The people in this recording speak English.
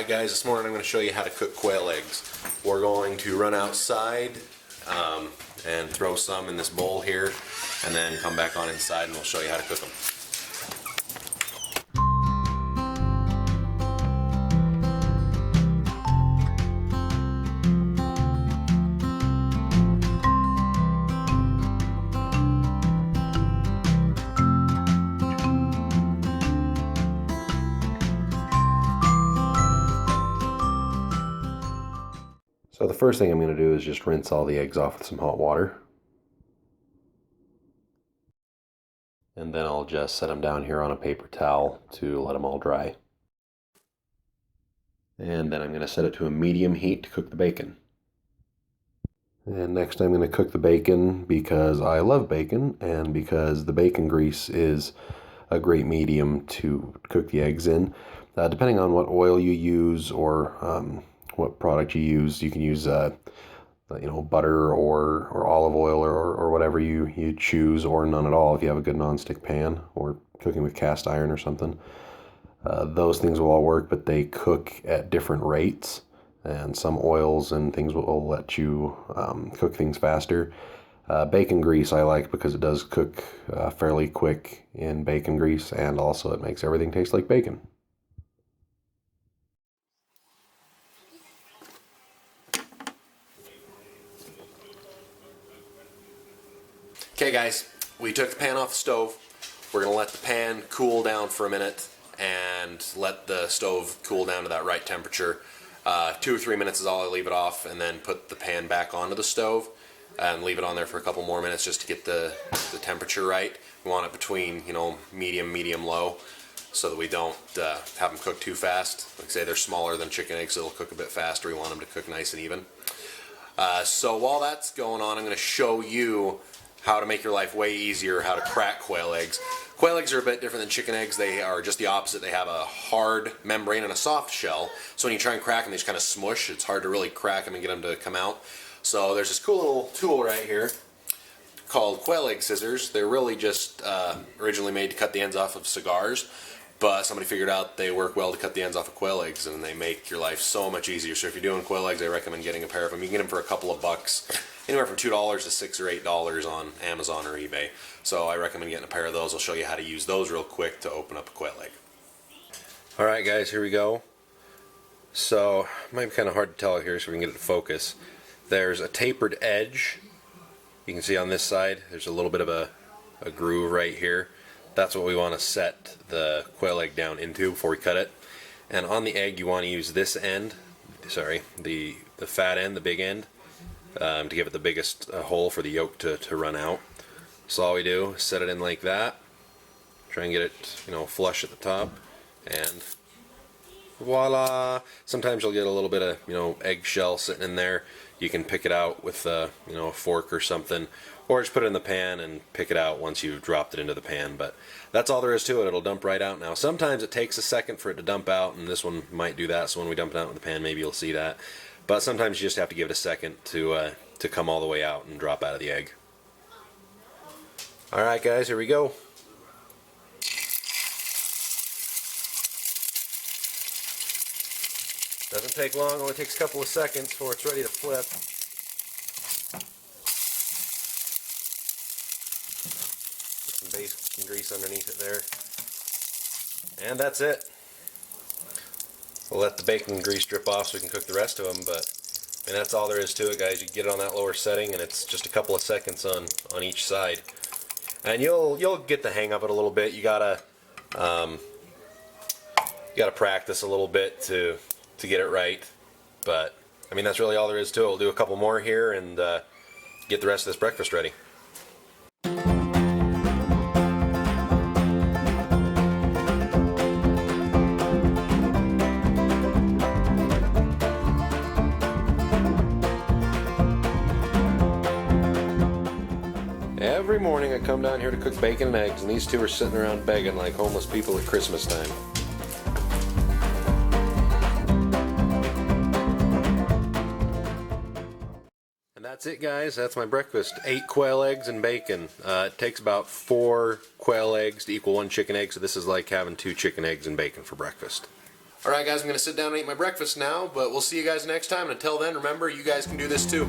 Alright guys, this morning I'm going to show you how to cook quail eggs. We're going to run outside and throw some in this bowl here and then come back on inside and we'll show you how to cook them. So the first thing I'm going to do is just rinse all the eggs off with some hot water. And then I'll just set them down here on a paper towel to let them all dry. And then I'm going to set it to a medium heat to cook the bacon. And next I'm going to cook the bacon because I love bacon and because the bacon grease is a great medium to cook the eggs in. Depending on what oil you use or what product you use. You can use butter or olive oil or whatever you choose, or none at all if you have a good nonstick pan or cooking with cast iron or something. Those things will all work, but they cook at different rates, and some oils and things will let you cook things faster. Bacon grease I like because it does cook fairly quick in bacon grease, and also it makes everything taste like bacon. Okay guys, we took the pan off the stove. We're going to let the pan cool down for a minute and let the stove cool down to that right temperature. 2 or 3 minutes is all I leave it off, and then put the pan back onto the stove and leave it on there for a couple more minutes just to get the temperature right. We want it between, medium, low, so that we don't have them cook too fast. Like I say, they're smaller than chicken eggs, so they'll cook a bit faster. We want them to cook nice and even. So while that's going on, I'm going to show you how to make your life way easier, how to crack quail eggs. Quail eggs are a bit different than chicken eggs. They are just the opposite. They have a hard membrane and a soft shell. So when you try and crack them, they just kind of smush. It's hard to really crack them and get them to come out. So there's this cool little tool right here called quail egg scissors. They're really just originally made to cut the ends off of cigars, but somebody figured out they work well to cut the ends off of quail eggs, and they make your life so much easier. So if you're doing quail eggs, I recommend getting a pair of them. You can get them for a couple of bucks. Anywhere from $2 to $6 or $8 on Amazon or eBay. So I recommend getting a pair of those. I'll show you how to use those real quick to open up a quail egg. Alright guys, here we go. So, it might be kind of hard to tell here so we can get it to focus. There's a tapered edge. You can see on this side, there's a little bit of a groove right here. That's what we want to set the quail egg down into before we cut it. And on the egg, you want to use this end, the fat end, the big end, to give it the biggest hole for the yolk to run out. So all we do is set it in like that, try and get it flush at the top, and voila! Sometimes you'll get a little bit of eggshell sitting in there. You can pick it out with a fork or something, or just put it in the pan and pick it out once you've dropped it into the pan. But that's all there is to it. It'll dump right out. Now sometimes it takes a second for it to dump out, and this one might do that, so when we dump it out in the pan maybe you'll see that. But sometimes you just have to give it a second to come all the way out and drop out of the egg. Alright guys, here we go. Doesn't take long, only takes a couple of seconds before it's ready to flip. Put some bacon grease underneath it there. And that's it. We'll let the bacon grease drip off so we can cook the rest of them, but that's all there is to it, guys. You get it on that lower setting, and it's just a couple of seconds on each side, and you'll get the hang of it a little bit. You gotta practice a little bit to get it right, but that's really all there is to it. We'll do a couple more here and get the rest of this breakfast ready. Every morning I come down here to cook bacon and eggs, and these two are sitting around begging like homeless people at Christmas time. And that's it guys, that's my breakfast. 8 quail eggs and bacon. It takes about 4 quail eggs to equal 1 chicken egg, so this is like having 2 chicken eggs and bacon for breakfast. Alright guys, I'm going to sit down and eat my breakfast now, but we'll see you guys next time. And until then, remember, you guys can do this too.